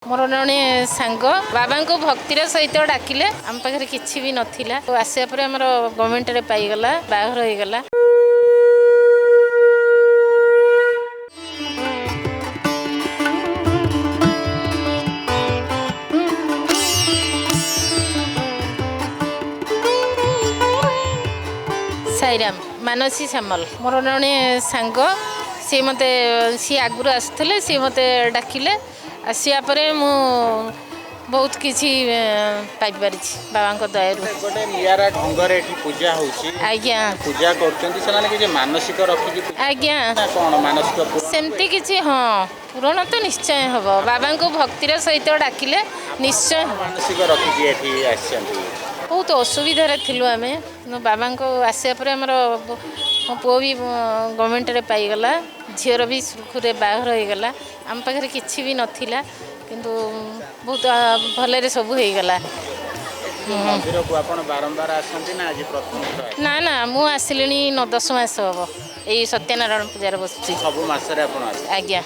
मोर जड़े सांग बाबा को भक्तिर सहित डाकिले आम पाखे किसी भी नाला आसा पर आम गवर्नमेंट रे पाईगला बाहर होगला। साई राम मानसी श्यामल मोर जड़े सांग सी मत सी आगुरी आसते सी मत डाकिले आसिया पर मु बहुत किसी पाइपर बाबा दया गोटे निरा ढंगर पूजा आज्ञा पूजा कर मानसिक रखिक आज्ञा कौन मानसिक सेमती किसी हाँ पूरण तो निश्चय हम बाबा को भक्तिर सहित डाकिले निश्चय मानसिक रखिक बहुत असुविधार थिलु आमे बाबा को आसिया पर आमर मो पुओ भी गवर्नमेंट रे पाईगला झीर भी सुखुरे बाहर होगला आम पाखे किसी भी नाला किंतु बहुत भल सब होगला। ना ना मु आसिली 9-10 मास हम यही सत्यनारायण पूजार बस सब मास आज्ञा।